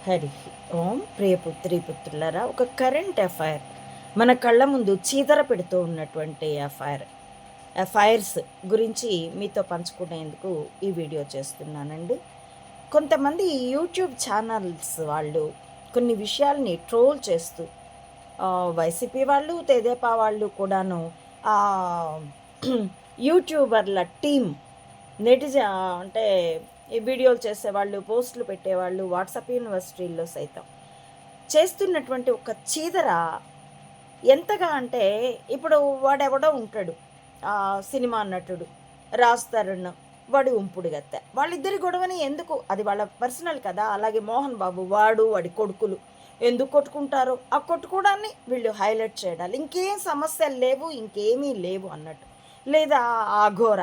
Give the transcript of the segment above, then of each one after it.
హరి ఓం ప్రియపుత్రి పుత్రులరా, ఒక current affair మన కళ్ళ ముందు చీదర పెడుతూ ఉన్నటువంటి అఫైర్స్ గురించి మీతో పంచుకునేందుకు ఈ వీడియో చేస్తున్నానండి. కొంతమంది యూట్యూబ్ ఛానల్స్ వాళ్ళు కొన్ని విషయాల్ని ట్రోల్ చేస్తూ వైసీపీ వాళ్ళు, తెదేపా వాళ్ళు కూడాను ఆ యూట్యూబర్ల టీం అంటే ఈ వీడియోలు చేసేవాళ్ళు, పోస్టులు పెట్టేవాళ్ళు, వాట్సాప్ యూనివర్సిటీల్లో సైతం చేస్తున్నటువంటి ఒక చీదర ఎంతగా అంటే, ఇప్పుడు వాడెవడో ఉంటాడు సినిమా నటుడు రాజ్ తరుణ్, వాడి ఉంపుడు గత్తె, వాళ్ళిద్దరి గొడవని ఎందుకు, అది వాళ్ళ పర్సనల్ కదా. అలాగే మోహన్ బాబు, వాడి కొడుకులు ఎందుకు కొట్టుకుంటారో ఆ కొట్టుకోవడాన్ని వీళ్ళు హైలైట్ చేయాలి. ఇంకేం సమస్యలు లేవు, ఇంకేమీ లేవు అన్నట్టు. లేదా అఘోర,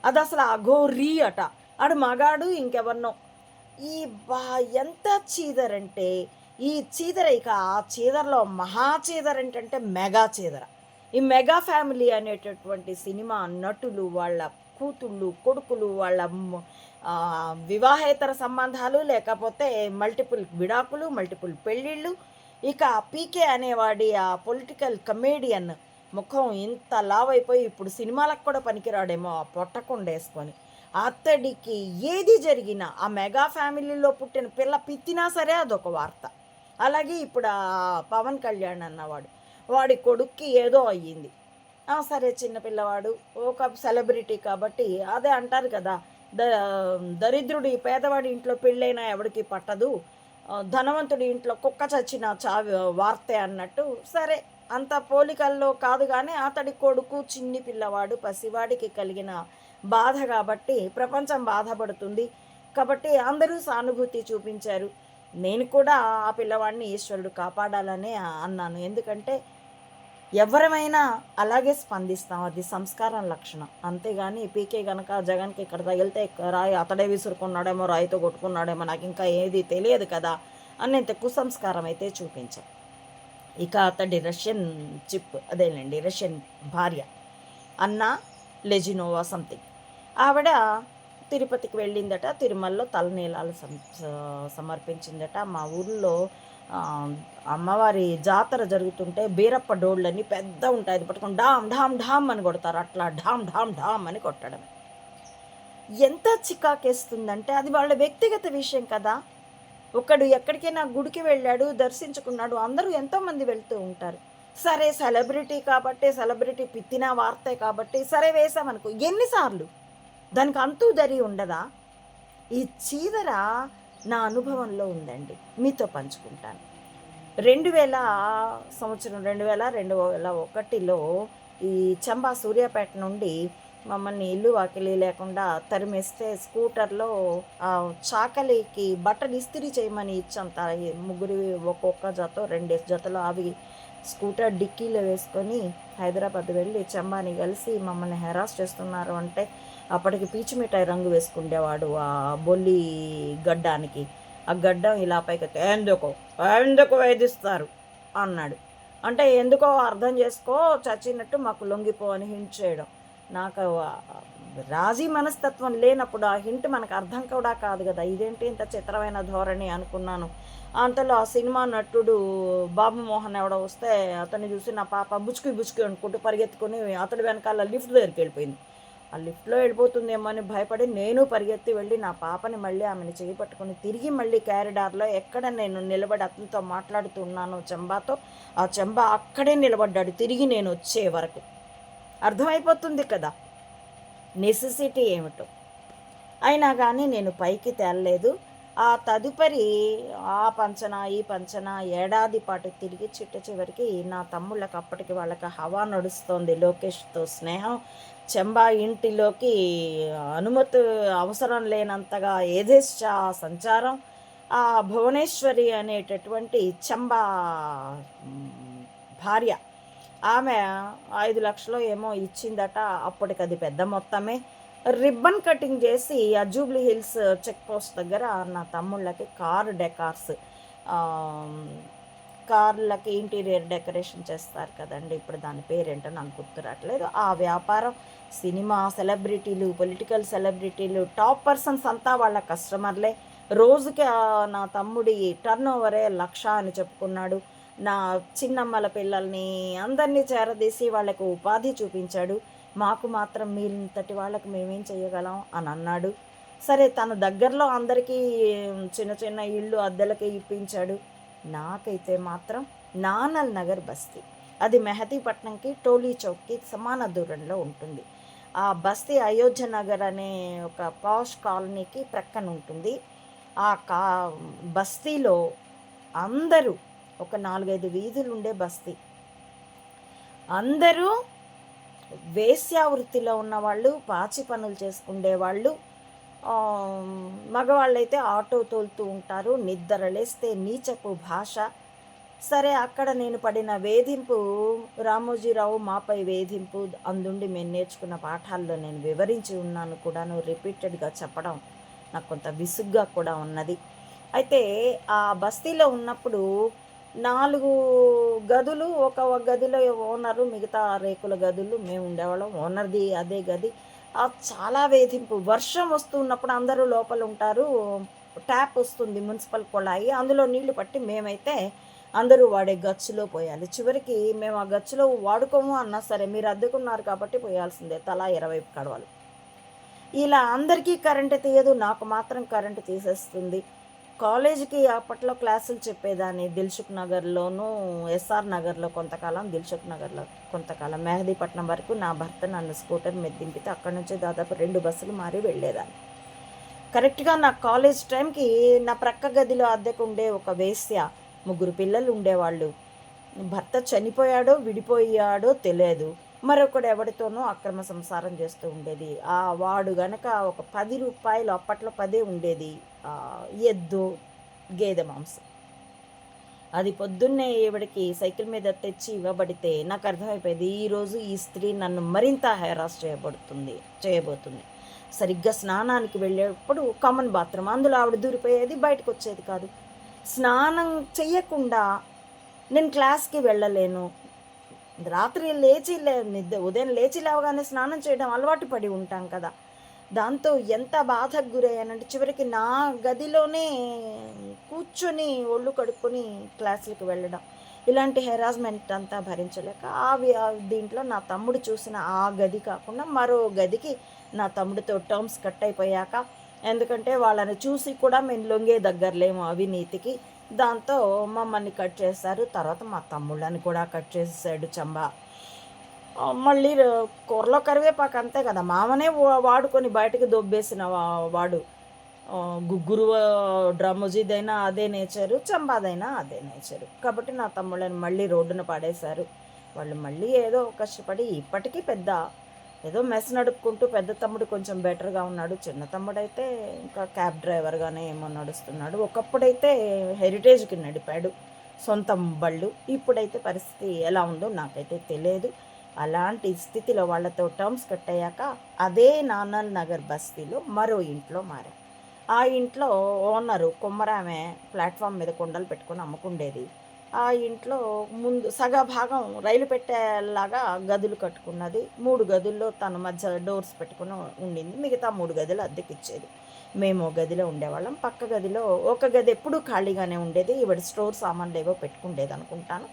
అది అసలు అఘోరీ అట, ఆడు మగాడు ఇంకెవరినో. ఈ బా ఎంత చీదరంటే ఈ చీదర, ఇక ఆ చీదరలో మహా చీదర ఏంటంటే మెగా చీదర. ఈ మెగా ఫ్యామిలీ అనేటటువంటి సినిమా నటులు, వాళ్ళ కూతుళ్ళు, కొడుకులు, వాళ్ళ వివాహేతర సంబంధాలు, లేకపోతే మల్టిపుల్ విడాకులు, మల్టిపుల్ పెళ్ళిళ్ళు. ఇక పీకే అనేవాడి ఆ పొలిటికల్ కమేడియన్ ముఖం ఇంత లావైపోయి ఇప్పుడు సినిమాలకు కూడా పనికిరాడేమో ఆ పొట్టకుండేసుకొని. అతడికి ఏది జరిగినా ఆ మెగా ఫ్యామిలీలో పుట్టిన పిల్ల పిత్తినా సరే అదొక వార్త. అలాగే ఇప్పుడు ఆ పవన్ కళ్యాణ్ అన్నవాడు, వాడి కొడుక్కి ఏదో అయ్యింది, సరే చిన్నపిల్లవాడు, ఒక సెలబ్రిటీ కాబట్టి అదే అంటారు కదా, ద దరిద్రుడి పేదవాడి ఇంట్లో పెళ్ళైనా ఎవడికి పట్టదు, ధనవంతుడి ఇంట్లో కుక్క చచ్చిన వార్తే అన్నట్టు. సరే, అంత పోలికల్లో కాదు కానీ అతడి కొడుకు చిన్ని పిల్లవాడు, పసివాడికి కలిగిన బాధ కాబట్టి ప్రపంచం బాధపడుతుంది కాబట్టి అందరూ సానుభూతి చూపించారు. నేను కూడా ఆ పిల్లవాడిని ఈశ్వరుడు కాపాడాలనే అన్నాను. ఎందుకంటే ఎవరమైనా అలాగే స్పందిస్తాం, అది సంస్కారం లక్షణం. అంతేగాని పీకే గనక జగన్కి ఇక్కడ తగిలితే రాయి అతడే విసురుకున్నాడేమో, రాయితో కొట్టుకున్నాడేమో, నాకు ఇంకా ఏది తెలియదు కదా అనేంత కుసంస్కారం అయితే చూపించాం. ఇక అతడి రష్యన్ అదేనండి రష్యన్ భార్య అన్నా లెజినోవా సంథింగ్, ఆవిడ తిరుపతికి వెళ్ళిందట, తిరుమలలో తలనీలాలు సమర్పించిందట. మా ఊళ్ళో అమ్మవారి జాతర జరుగుతుంటే బీరప్ప డోళ్ళని పెద్ద ఉంటాయి, అది పట్టుకొని డామ్ ఢామ్ ఢామ్ అని కొడతారు, అట్లా ఢామ్ ఢామ్ ఢామ్ అని కొట్టడం ఎంత చికాకేస్తుందంటే, అది వాళ్ళ వ్యక్తిగత విషయం కదా. ఒకడు ఎక్కడికైనా గుడికి వెళ్ళాడు, దర్శించుకున్నాడు, అందరూ ఎంతోమంది వెళ్తూ ఉంటారు. సరే సెలబ్రిటీ కాబట్టి, సెలబ్రిటీ పిత్తిన వార్తే కాబట్టి సరే వేసామనుకో, ఎన్నిసార్లు దానికి అంతూ దరి ఉండదా? ఈ చీదర నా అనుభవంలో ఉందండి, మీతో పంచుకుంటాను. 2001లో ఈ చంబా సూర్యాపేట నుండి మమ్మల్ని ఇల్లు వాకిలి లేకుండా తరిమేస్తే స్కూటర్లో చాకలికి బట్టలు ఇస్త్రీ చేయమని ఇచ్చాం. ముగ్గురు ఒక్కొక్క జత, 2 జతలు అవి స్కూటర్ డిక్కీలో వేసుకొని హైదరాబాద్ వెళ్ళి చంబాని కలిసి మమ్మల్ని హెరాస్ చేస్తున్నారు అంటే, అప్పటికి పీచు మిఠాయి రంగు వేసుకుండేవాడు ఆ బొల్లి గడ్డానికి. ఆ గడ్డం ఇలా పైకి ఎందుకు వేధిస్తారు అన్నాడు. అంటే ఎందుకో అర్థం చేసుకో, చచ్చినట్టు మాకు లొంగిపో అని హింట్ చేయడం. నాకు రాజీ మనస్తత్వం లేనప్పుడు ఆ హింట్ మనకు అర్థం కూడా కాదు కదా, ఇదేంటి ఇంత చిత్రమైన ధోరణి అనుకున్నాను. అంతలో ఆ సినిమా నటుడు బాబు మోహన్ ఎవడో వస్తే అతన్ని చూసి నా పాప బుచ్చుకి అనుకుంటూ పరిగెత్తుకొని అతడి వెనకాల లిఫ్ట్ దగ్గరికి వెళ్ళిపోయింది. ఆ లిఫ్ట్లో వెళ్ళిపోతుందేమో అని భయపడి నేను పరిగెత్తి వెళ్ళి నా పాపని మళ్ళీ ఆమెను చేయి పట్టుకొని తిరిగి మళ్ళీ క్యారిడార్లో ఎక్కడ నేను నిలబడి అతనితో మాట్లాడుతున్నాను చెంబాతో, ఆ చెంబా అక్కడే నిలబడ్డాడు తిరిగి నేను వచ్చే వరకు. అర్థమైపోతుంది కదా నెసెసిటీ ఏమిటో. అయినా కానీ నేను పైకి తేలలేదు. ఆ తదుపరి ఆ పంచన ఈ పంచన ఏడాది పాటు తిరిగి చివరికి నా తమ్ముళ్ళకి అప్పటికి వాళ్ళకి హవా నడుస్తోంది, లోకేష్తో స్నేహం. చెంబా ఇంటిలోకి అనుమతి అవసరం లేనంతగా ఏదేశ్చ సంచారం. ఆ భువనేశ్వరి అనేటటువంటి చెంబా భార్య, ఆమె 5 లక్షలు ఏమో ఇచ్చిందట. అప్పటికి అది పెద్ద మొత్తమే. రిబ్బన్ కటింగ్ చేసి ఆ జూబ్లీ హిల్స్ చెక్ పోస్ట్ దగ్గర నా తమ్ముళ్ళకి కారు డెకార్స్, కార్లకి ఇంటీరియర్ డెకరేషన్ చేస్తారు కదండి, ఇప్పుడు దాని పేరేంటో నాకు గుర్తు రావట్లేదు. ఆ వ్యాపారం, సినిమా సెలబ్రిటీలు, పొలిటికల్ సెలబ్రిటీలు, టాప్ పర్సన్స్ అంతా వాళ్ళ కస్టమర్లే. రోజుకి నా తమ్ముడి టర్న్ ఓవరే 1,00,000 అని చెప్పుకున్నాడు. నా చిన్నమ్మల పిల్లల్ని అందరినీ చేరదీసి వాళ్ళకు ఉపాధి చూపించాడు. మాకు మాత్రం మీరింతటి వాళ్ళకి మేమేం చేయగలం అని అన్నాడు. సరే తన దగ్గరలో అందరికీ చిన్న చిన్న ఇళ్ళు అద్దెలకి ఇప్పించాడు. నాకైతే మాత్రం నానల్ నగర్ బస్తీ, అది మెహదీపట్నంకి టోలీ చౌక్కి సమాన దూరంలో ఉంటుంది. ఆ బస్తీ అయోధ్య నగర్ అనే ఒక పాష్ కాలనీకి ప్రక్కన ఉంటుంది. ఆ బస్తీలో అందరూ ఒక 4-5 వీధులు ఉండే బస్తీ, అందరూ వేశ్యావృత్తిలో ఉన్నవాళ్ళు, పాచి పనులు చేసుకునేవాళ్ళు. మగవాళ్ళైతే ఆటో తోలుతూ ఉంటారు. నిద్రలేస్తే నీచపు భాష. సరే అక్కడ నేను పడిన వేధింపు, రామోజీరావు మాపై వేధింపు, అందుండి మేము నేర్చుకున్న పాఠాల్లో నేను వివరించి ఉన్నాను కూడాను. రిపీటెడ్గా చెప్పడం నాకు కొంత విసుగ్గా కూడా ఉన్నది. అయితే ఆ బస్తీలో ఉన్నప్పుడు 4 గదులు, ఒక గదిలో ఓనరు, మిగతా రేకుల గదులు మేము ఉండేవాళ్ళం. ఓనర్ది అదే గది. చాలా వేధింపు. వర్షం వస్తున్నప్పుడు అందరూ లోపల ఉంటారు. ట్యాప్ వస్తుంది, మున్సిపల్ కుళాయి, అందులో నీళ్లు పట్టి మేమైతే అందరూ వాడే గచ్చులో పోయాలి. చివరికి మేము ఆ గచ్చులో వాడుకోము అన్నా సరే మీరు అద్దెకున్నారు కాబట్టి పోయాల్సిందే, తలా 20 కడవలు. ఇలా అందరికీ కరెంటు తీయదు, నాకు మాత్రం కరెంటు తీసేస్తుంది. కాలేజీకి అప్పట్లో క్లాసులు చెప్పేదాన్ని దిల్సుఖ్ నగర్లోను, ఎస్ఆర్ నగర్లో కొంతకాలం, దిల్సుఖ్ నగర్లో కొంతకాలం. మెహదీపట్నం వరకు నా భర్త నన్ను స్కూటర్ మీద దింపితే అక్కడి నుంచి దాదాపు 2 బస్సులు మారి వెళ్ళేదాన్ని. కరెక్ట్గా నా కాలేజ్ టైంకి నా ప్రక్క గదిలో అద్దెకు ఉండే ఒక వేశ్య, 3 పిల్లలు ఉండేవాళ్ళు. భర్త చనిపోయాడో విడిపోయాడో తెలియదు. మరొకడు ఎవరితోనో అక్రమ సంసారం చేస్తూ ఉండేది. వాడు గనక ఒక 10 రూపాయలు, అప్పట్లో 10 ఉండేది, ఎద్దు గేదె మాంసం. అది పొద్దున్నే ఈవిడికి సైకిల్ మీద తెచ్చి ఇవ్వబడితే నాకు అర్థమైపోయేది, ఈరోజు ఈ స్త్రీ నన్ను మరింత హెరాస్ చేయబోతుంది. సరిగ్గా స్నానానికి వెళ్ళేటప్పుడు కామన్ బాత్రూమ్, అందులో ఆవిడ దూరిపోయేది, బయటకు వచ్చేది కాదు. స్నానం చెయ్యకుండా నేను క్లాస్కి వెళ్ళలేను. రాత్రి ఉదయం లేచి లేవగానే స్నానం చేయడం అలవాటు పడి ఉంటాం కదా. దాంతో ఎంత బాధకు గురయ్యానంటే చివరికి నా గదిలోనే కూర్చొని ఒళ్ళు కడుక్కొని క్లాసులకు వెళ్ళడం. ఇలాంటి హెరాస్మెంట్ అంతా భరించలేక దీంట్లో నా తమ్ముడు చూసిన ఆ గది కాకుండా మరో గదికి నా తమ్ముడితో టర్మ్స్ కట్ అయిపోయాక, ఎందుకంటే వాళ్ళని చూసి కూడా మేము లొంగే దగ్గరలేము అవినీతికి, దాంతో మమ్మల్ని కట్ చేశారు. తర్వాత మా తమ్ముళ్ళని కూడా కట్ చేసేసాడు చంబా. మళ్ళీ కూరలో కరివేపాకు అంతే కదా, మామనే వాడుకొని బయటకు దొబ్బేసిన వాడు. గుగ్గురు డ్రమ్ముజీదైనా అదే నేచరు, చంబాదైనా అదే నేచరు. కాబట్టి నా తమ్ముళ్ళని మళ్ళీ రోడ్డున పడేశారు. వాళ్ళు మళ్ళీ ఏదో కష్టపడి ఇప్పటికీ ఏదో మెస్ నడుపుకుంటూ, పెద్ద తమ్ముడు కొంచెం బెటర్గా ఉన్నాడు, చిన్న తమ్ముడైతే ఇంకా క్యాబ్ డ్రైవర్గానే ఏమో నడుస్తున్నాడు. ఒకప్పుడైతే హెరిటేజ్కి నడిపాడు సొంత బళ్ళు. ఇప్పుడైతే పరిస్థితి ఎలా ఉందో నాకైతే తెలియదు. అలాంటి స్థితిలో వాళ్ళతో టర్మ్స్ కట్ అయ్యాక అదే నానల్ నగర్ బస్తీలో మరో ఇంట్లో మారా. ఆ ఇంట్లో ఓనరు కొమ్మరామె ప్లాట్ఫామ్ మీద కుండలు పెట్టుకొని అమ్ముకుండేది. ఆ ఇంట్లో ముందు సగభాగం రైలు పెట్టేలాగా గదులు కట్టుకున్నది. 3 గదుల్లో తన మధ్య డోర్స్ పెట్టుకుని ఉండింది. మిగతా 3 గదులు అద్దెకిచ్చేది. మేము గదిలో ఉండేవాళ్ళం. పక్క గదిలో ఒక గది ఎప్పుడూ ఖాళీగానే ఉండేది. ఈవిడ స్టోర్ సామాన్లు ఏవో పెట్టుకుండేది అనుకుంటాను.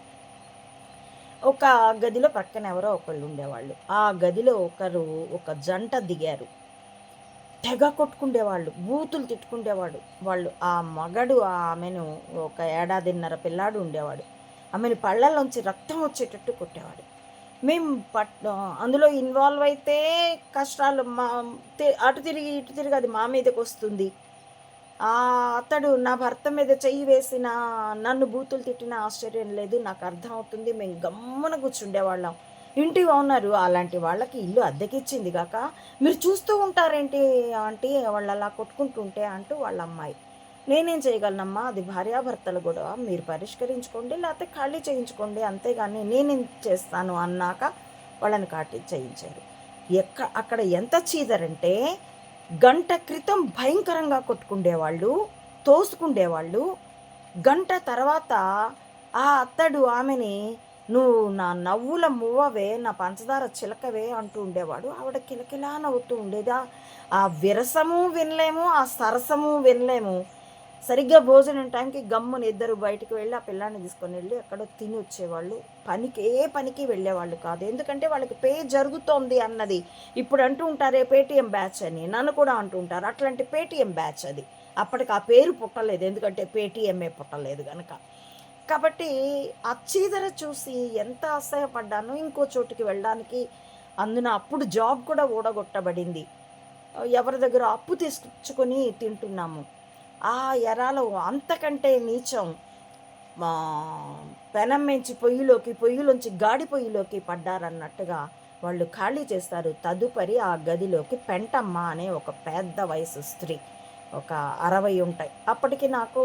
ఒక గదిలో పక్కన ఎవరో ఒకళ్ళు ఉండేవాళ్ళు. ఆ గదిలో ఒక జంట దిగారు. తెగ కొట్టుకుండేవాళ్ళు, బూతులు తిట్టుకుండేవాడు వాళ్ళు. ఆ మగడు ఆమెను, ఒక 1.5 ఏళ్ల పిల్లాడు ఉండేవాడు, ఆమెను పళ్ళల్లోంచి రక్తం వచ్చేటట్టు కొట్టేవాడు. మేము అందులో ఇన్వాల్వ్ అయితే కష్టాలు అటు తిరిగి ఇటు తిరిగి అది మా మీదకి వస్తుంది. అతడు నా భర్త మీద చెయ్యి వేసిన, నన్ను బూతులు తిట్టిన ఆశ్చర్యం లేదు. నాకు అర్థమవుతుంది. మేము గమ్మున కూర్చుండేవాళ్ళం. ఇంటి ఓనరు అలాంటి వాళ్ళకి ఇల్లు అద్దెకిచ్చింది కాక మీరు చూస్తూ ఉంటారేంటి ఆంటీ వాళ్ళు అలా కొట్టుకుంటుంటే అంటూ వాళ్ళ అమ్మాయి. నేనేం చేయగలనమ్మా, అది భార్యాభర్తలు కూడా, మీరు పరిష్కరించుకోండి లేకపోతే ఖాళీ చేయించుకోండి, అంతేగాని నేనేం చేస్తాను అన్నాక వాళ్ళని ఖాళీ చేయించారు. అక్కడ ఎంత చీదరంటే, గంట క్రితం భయంకరంగా కొట్టుకుండేవాళ్ళు, తోసుకుండేవాళ్ళు. గంట తర్వాత అతడు ఆమెని, నువ్వు నా నవ్వుల మువ్వవే, నా పంచదార చిలకవే అంటూ ఉండేవాడు. ఆవిడ కిలకిలా నవ్వుతూ ఉండేది. ఆ విరసము వినలేము, ఆ సరసము వినలేము. సరిగ్గా భోజనం టైంకి గమ్మున ఇద్దరు బయటికి వెళ్ళి ఆ పిల్లాన్ని తీసుకొని వెళ్ళి ఎక్కడో తిని వచ్చేవాళ్ళు. ఏ పనికి వెళ్ళేవాళ్ళు కాదు. ఎందుకంటే వాళ్ళకి పే జరుగుతోంది అన్నది. ఇప్పుడు అంటూ ఉంటారే పేటీఎం బ్యాచ్ అని, నన్ను కూడా అంటూ ఉంటారు. అట్లాంటి పేటీఎం బ్యాచ్ అది. అప్పటికి ఆ పేరు పుట్టలేదు, ఎందుకంటే పేటీఎంఏ పుట్టలేదు కనుక. కాబట్టి ఆ చీదర చూసి ఎంత అసహ్యపడ్డానో. ఇంకో చోటుకి వెళ్ళడానికి అందున అప్పుడు జాబ్ కూడా ఊడగొట్టబడింది. ఎవరి దగ్గర అప్పు తీసుకుని తింటున్నాము. ఆ ఎరాలో అంతకంటే నీచం మా పెనం మించి పొయ్యిలోంచి గాడి పొయ్యిలోకి పడ్డారన్నట్టుగా వాళ్ళు ఖాళీ చేస్తారు. తదుపరి ఆ గదిలోకి పెంటమ్మ అనే ఒక పెద్ద వయసు స్త్రీ, ఒక 60 ఉంటాయి, అప్పటికి నాకు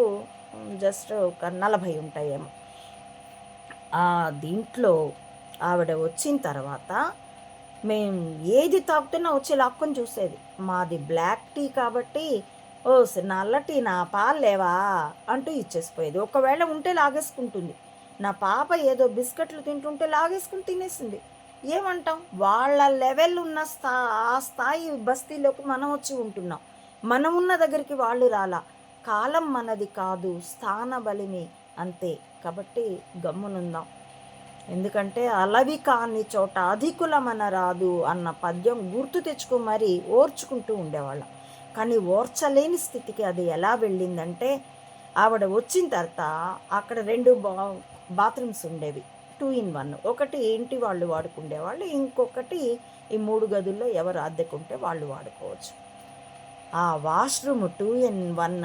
జస్ట్ ఒక 40 ఉంటాయేమో. ఆ దీంట్లో ఆవిడ వచ్చిన తర్వాత మేము ఏది తాగుతున్నా వచ్చి లాక్కొని చూసేది. మాది బ్లాక్ టీ కాబట్టి, ఓ నల్ల టీ నా పాలు లేవా అంటూ ఇచ్చేసిపోయేది. ఒకవేళ ఉంటే లాగేసుకుంటుంది. నా పాప ఏదో బిస్కెట్లు తింటుంటే లాగేసుకుని తినేసింది. ఏమంటాం? వాళ్ళ లెవెల్ ఉన్న ఆ స్థాయి బస్తీలోకి మనం వచ్చి ఉంటున్నాం. మనం ఉన్న దగ్గరికి వాళ్ళు రాలా. కాలం మనది కాదు, స్థాన బలిమి అంతే. కాబట్టి గమ్మునుందాం. ఎందుకంటే అలవి కాని చోట అధికులమన రాదు అన్న పద్యం గుర్తు తెచ్చుకో మరీ ఓర్చుకుంటూ ఉండేవాళ్ళం. కానీ ఓర్చలేని స్థితికి అది ఎలా వెళ్ళిందంటే, ఆవిడ వచ్చిన తర్వాత అక్కడ 2 బాత్రూమ్స్ ఉండేవి, 2 in 1. ఒకటి ఇంటి వాళ్ళు వాడుకుండేవాళ్ళు, ఇంకొకటి ఈ 3 గదుల్లో ఎవరు అద్దెకుంటే వాళ్ళు వాడుకోవచ్చు. ఆ వాష్రూమ్ 2 in 1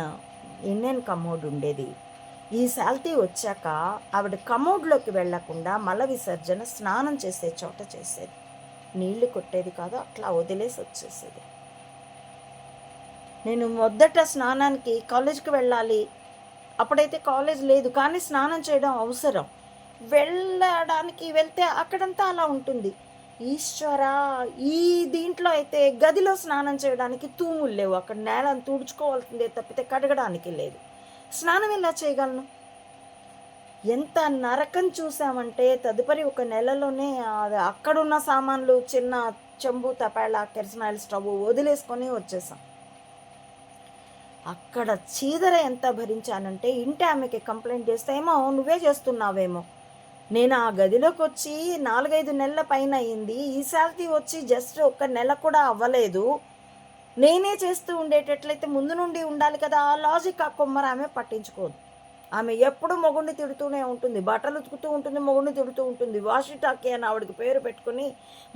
ఇండియన్ కమోడ్ ఉండేది. ఈ శాల్తీ వచ్చాక ఆవిడ కమోడ్లోకి వెళ్లకుండా మల విసర్జన స్నానం చేసే చోట చేసేది. నీళ్లు కొట్టేది కాదు, అట్లా వదిలేసి వచ్చేసేది. నేను మొదట స్నానానికి కాలేజీకి వెళ్ళాలి. అప్పుడైతే కాలేజ్ లేదు, కానీ స్నానం చేయడం అవసరం. వెళ్తే అక్కడంతా అలా ఉంటుంది. ఈశ్వరా, ఈ దీంట్లో అయితే గదిలో స్నానం చేయడానికి తూములు లేవు. అక్కడ నేలను తుడుచుకోవాల్సిందే తప్పితే కడగడానికి లేదు. స్నానం ఎలా చేయగలను? ఎంత నరకం చూసామంటే తదుపరి ఒక నెలలోనే అక్కడున్న సామాన్లు, చిన్న చెంబు, తపాళ, కెరసనాయిల్ స్టవ్ వదిలేసుకొని వచ్చేసాం. అక్కడ చీదర ఎంత భరించానంటే, ఇంటి ఆమెకి కంప్లైంట్ చేస్తే, ఏమో నువ్వే చేస్తున్నావేమో. నేను ఆ గదిలోకి వచ్చి 4-5 నెలల పైన అయింది. ఈ శాలరీ వచ్చి జస్ట్ 1 నెల కూడా అవ్వలేదు. నేనే చేస్తూ ఉండేటట్లయితే ముందు నుండి ఉండాలి కదా. ఆ లాజిక్ ఆ కొమ్మర ఆమె పట్టించుకోదు. ఆమె ఎప్పుడు మొగుడిని తిడుతూనే ఉంటుంది, బట్టలు ఉతుకుతూ ఉంటుంది, మొగుడిని తిడుతూ ఉంటుంది. వాషిటాకి అని ఆవిడకి పేరు పెట్టుకుని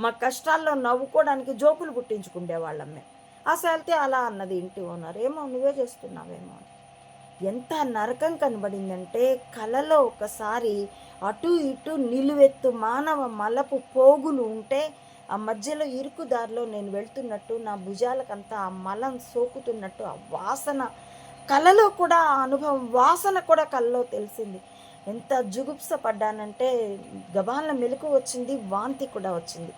మా కష్టాల్లో నవ్వుకోవడానికి జోకులు పుట్టించుకుండేవాళ్ళం మేము. ఆ శాలరీ అలా అన్నది ఇంటి ఓనర్, ఏమో నువ్వే చేస్తున్నావేమో. ఎంత నరకం కనబడిందంటే, కలలో ఒకసారి అటు ఇటు నిలువెత్తు మానవ మలపు పోగులు ఉంటే ఆ మధ్యలో ఇరుకుదారిలో నేను వెళ్తున్నట్టు, నా భుజాలకంతా ఆ మలం సోకుతున్నట్టు, ఆ వాసన కలలో కూడా, ఆ అనుభవం వాసన కూడా కలలో తెలిసింది. ఎంత జుగుప్స పడ్డానంటే గబాలన మెలకు వచ్చింది, వాంతి కూడా వచ్చింది.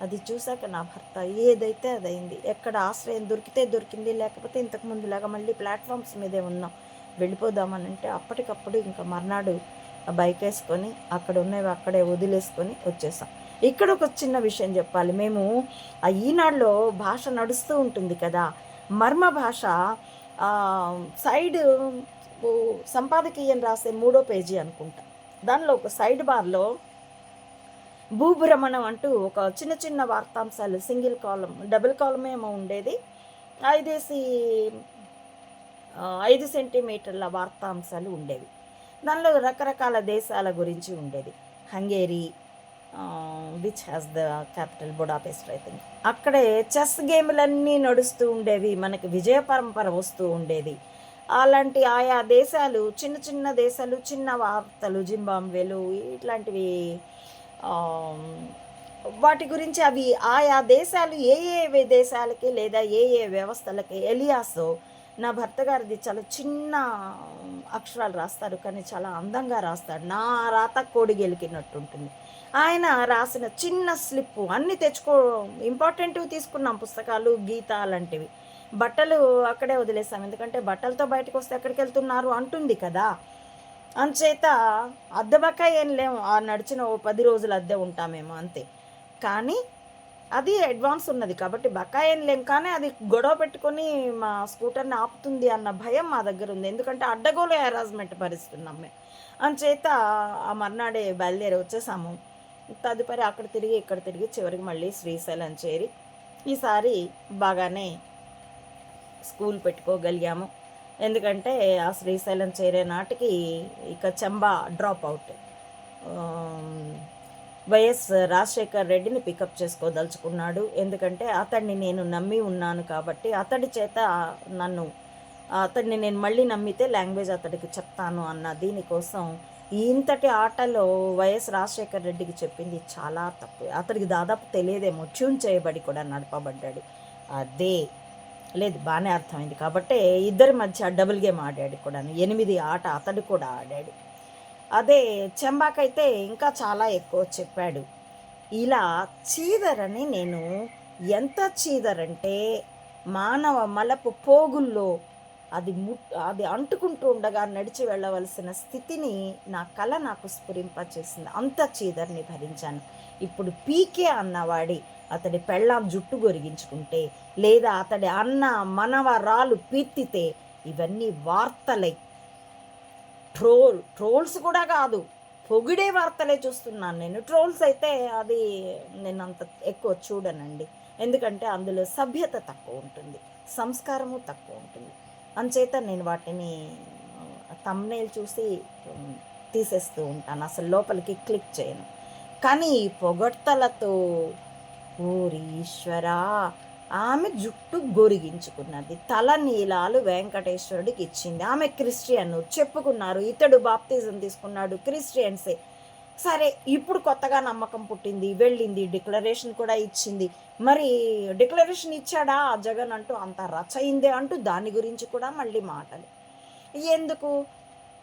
అది చూశాక నా భర్త ఏదైతే అదైంది. ఎక్కడ ఆశ్రయం దొరికితే దొరికింది, లేకపోతే ఇంతకుముందులాగా మళ్ళీ ప్లాట్ఫామ్స్ మీదే ఉన్నాం, వెళ్ళిపోదామని అంటే అప్పటికప్పుడు ఇంకా మర్నాడు బైక్ వేసుకొని అక్కడ ఉన్నవి అక్కడే వదిలేసుకొని వచ్చేసాం. ఇక్కడ ఒక చిన్న విషయం చెప్పాలి. మేము ఆ ఈనాడులో భాష నడుస్తూ ఉంటుంది కదా, మర్మ భాష సైడ్ సంపాదకీయం రాసే 3వ పేజీ అనుకుంటా, దానిలో ఒక సైడ్ బార్లో భూభ్రమణం అంటూ ఒక చిన్న చిన్న వార్తాంశాలు, సింగిల్ కాలం, డబుల్ కాలం ఏమో ఉండేది. 5 సెంటీమీటర్ల వార్తాంశాలు ఉండేవి. దానిలో రకరకాల దేశాల గురించి ఉండేది. Hungary, which has the capital Budapest, I think. అక్కడే చెస్ గేములన్నీ నడుస్తూ ఉండేవి, మనకి విజయ పరంపర వస్తూ ఉండేది. అలాంటి ఆయా దేశాలు, చిన్న చిన్న దేశాలు, చిన్న వార్తలు, జింబాబ్వేలు ఇట్లాంటివి, వాటి గురించి అవి ఆయా దేశాలు ఏ ఏ దేశాలకి లేదా ఏ ఏ వ్యవస్థలకి. ఎలియాసో నా భర్త గారిది చాలా చిన్న అక్షరాలు రాస్తారు, కానీ చాలా అందంగా రాస్తాడు. నా రాత కోడి గెలికినట్టుంటుంది. ఆయన రాసిన చిన్న స్లిప్పు అన్నీ ఇంపార్టెంట్వి తీసుకున్నాం, పుస్తకాలు, గీత అలాంటివి. బట్టలు అక్కడే వదిలేసాం, ఎందుకంటే బట్టలతో బయటకు వస్తే ఎక్కడికి వెళ్తున్నారు అంటుంది కదా. అంచేత అద్దె బకాయి ఏం లేము, ఆ నడిచిన 10 రోజులు అద్దె ఉంటామేమో అంతే. కానీ అది అడ్వాన్స్ ఉన్నది కాబట్టి బకాయి ఏం లేం, కానీ అది గొడవ పెట్టుకొని మా స్కూటర్ని ఆపుతుంది అన్న భయం మా దగ్గర ఉంది. ఎందుకంటే అడ్డగోలు హెరాస్మెంట్ భరిస్తున్నాం మేము. అంచేత ఆ మర్నాడే బయలుదేరి వచ్చేసాము. తదుపరి అక్కడ తిరిగి ఇక్కడ తిరిగి చివరికి మళ్ళీ శ్రీశైలం చేరి ఈసారి బాగానే స్కూల్ పెట్టుకోగలిగాము. ఎందుకంటే ఆ శ్రీశైలం చేరే నాటికి ఇక Chamba drop out YS Rajasekhar రెడ్డిని పికప్ చేసుకోదలుచుకున్నాడు. ఎందుకంటే అతన్ని నేను నమ్మి ఉన్నాను కాబట్టి అతడి చేత అతన్ని నేను మళ్ళీ నమ్మితే లాంగ్వేజ్ అతడికి చెప్తాను అన్న దీనికోసం ఇంతటి ఆటలో వైఎస్ రాజశేఖర్ రెడ్డికి చెప్పింది చాలా తప్పు. అతడికి దాదాపు తెలియదేమో, ట్యూన్ చేయబడి కూడా నడపబడ్డాడు. అదే లేదు, బాగానే అర్థమైంది కాబట్టి ఇద్దరి మధ్య డబుల్ గేమ్ ఆడాడు కూడా. 8 ఆట అతడు కూడా ఆడాడు. అదే చెంబాకైతే ఇంకా చాలా ఎక్కువ చెప్పాడు. ఇలా చీదరని నేను ఎంత చీదరంటే మానవ మలపు పోగుల్లో అది అంటుకుంటూ ఉండగా నడిచి వెళ్ళవలసిన స్థితిని నా కళ నాకు స్ఫురింపచేసింది. అంత చీదరిని భరించాను. ఇప్పుడు పీకే అన్నవాడి అతడి పెళ్ళాం జుట్టు గొరిగించుకుంటే, లేదా అతడి అన్న మనవరాలు పీర్తితే ఇవన్నీ వార్తలై ట్రోల్స్ కూడా కాదు, పొగిడే వార్తలే చూస్తున్నాను నేను. ట్రోల్స్ అయితే అది నేను అంత ఎక్కువ చూడనండి. ఎందుకంటే అందులో సభ్యత తక్కువ ఉంటుంది, సంస్కారము తక్కువ ఉంటుంది. అంచేత నేను వాటిని థంబ్నెయిల్ చూసి తీసేస్తూ ఉంటాను, అసలు లోపలికి క్లిక్ చేయను. కానీ పొగడ్తలతో ఓరి ఈశ్వరా, ఆమె జుట్టు గొరిగించుకున్నది, తల నీలాలు వెంకటేశ్వరుడికి ఇచ్చింది. ఆమె క్రిస్టియన్ చెప్పుకున్నారు, ఇతడు బాప్తిజం తీసుకున్నాడు, క్రిస్టియన్సే. సరే, ఇప్పుడు కొత్తగా నమ్మకం పుట్టింది, వెళ్ళింది, డిక్లరేషన్ కూడా ఇచ్చింది. మరి డిక్లరేషన్ ఇచ్చాడా జగన్ అంటూ అంత రచయిందే అంటూ దాని గురించి కూడా మళ్ళీ మాటలు ఎందుకు?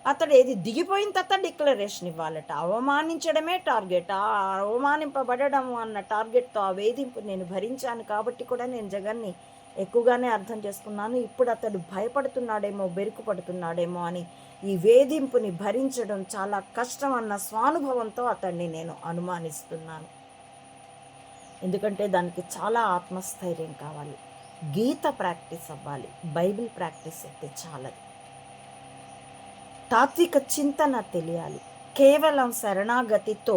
అతడు ఏది దిగిపోయిన తర్వాత డిక్లరేషన్ ఇవ్వాలట. అవమానించడమే టార్గెట్. ఆ అవమానింపబడడం అన్న టార్గెట్తో ఆ వేధింపు నేను భరించాను కాబట్టి కూడా నేను జగన్ని ఎక్కువగానే అర్థం చేసుకున్నాను. ఇప్పుడు అతడు భయపడుతున్నాడేమో, బెరుకు పడుతున్నాడేమో అని ఈ వేధింపుని భరించడం చాలా కష్టం అన్న స్వానుభవంతో అతన్ని నేను అనుమానిస్తున్నాను. ఎందుకంటే దానికి చాలా ఆత్మస్థైర్యం కావాలి, గీత ప్రాక్టీస్ అవ్వాలి, బైబిల్ ప్రాక్టీస్ అయితే చాలదు, తాత్విక చింతన తెలియాలి. కేవలం శరణాగతితో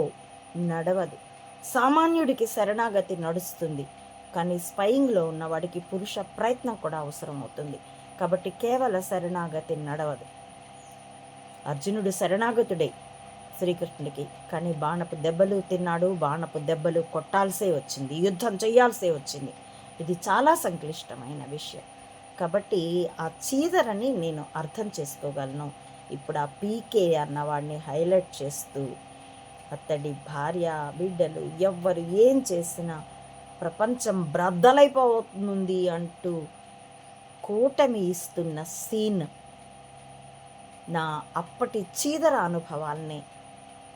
నడవదు. సామాన్యుడికి శరణాగతి నడుస్తుంది, కానీ స్పయింగ్లో ఉన్నవాడికి పురుష ప్రయత్నం కూడా అవసరం అవుతుంది. కాబట్టి కేవల శరణాగతి నడవదు. అర్జునుడు శరణాగతుడే శ్రీకృష్ణుడికి, కానీ బాణపు దెబ్బలు తిన్నాడు, బాణపు దెబ్బలు కొట్టాల్సే వచ్చింది, యుద్ధం చేయాల్సే వచ్చింది. ఇది చాలా సంక్లిష్టమైన విషయం. కాబట్టి ఆ చీదరని నేను అర్థం చేసుకోగలను. ఇప్పుడు ఆ పీకే అన్నవాడిని హైలైట్ చేస్తూ అతడి భార్య బిడ్డలు ఎవ్వరు ఏం చేసినా ప్రపంచం బ్రద్దలైపోతుంది అంటూ కూటమి ఇస్తున్న సీన్, నా అప్పటి చీదర అనుభవాల్ని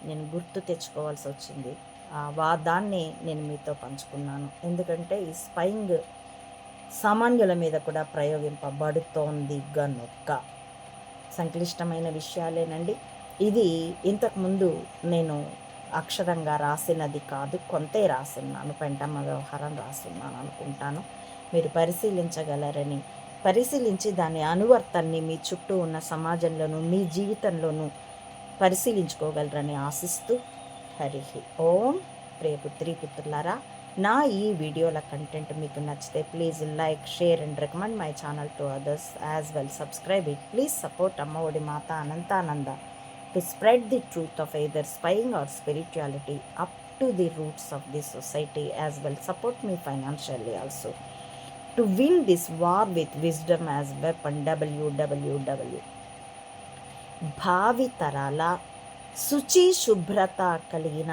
నేను గుర్తు తెచ్చుకోవాల్సి వచ్చింది. దాన్ని నేను మీతో పంచుకున్నాను. ఎందుకంటే ఈ స్పయింగ్ సామాన్యుల మీద కూడా ప్రయోగింపబడుతోంది గనుక. సంక్లిష్టమైన విషయాలేనండి. ఇది ఇంతకుముందు నేను అక్షరంగా రాసినది కాదు, కొంతే రాసున్నాను, పెంటమ్మ వ్యవహారం రాసున్నాను అనుకుంటాను. మీరు పరిశీలించగలరని, పరిశీలించి దాని అనువర్తన్ని మీ చుట్టూ ఉన్న సమాజంలోనూ మీ జీవితంలోనూ పరిశీలించుకోగలరని ఆశిస్తూ, హరి ఓం. ప్రియపుత్రి పుత్రులారా, నా ఈ వీడియోల కంటెంట్ మీకు నచ్చితే please like, share and recommend my channel to others as well. Subscribe it. Please support అమ్మ ఒడి మాత Anantananda to spread the truth of either spying are spirituality up to the roots of the society as well. Support me financially also to win this war with wisdom as weapon. www. భావితరాల శుచి శుభ్రత కలిగిన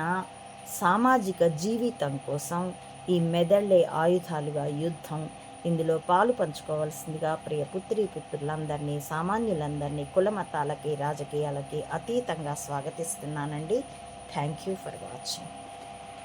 సామాజిక జీవితం కోసం ఈ మెదళ్ళే ఆయుధాలుగా యుద్ధం. ఇందులో పాలు పంచుకోవాల్సిందిగా ప్రియ పుత్రి పుత్రులందరినీ, సామాన్యులందరినీ కులమతాలకి రాజకీయాలకి అతీతంగా స్వాగతిస్తున్నానండి. Thank you for watching.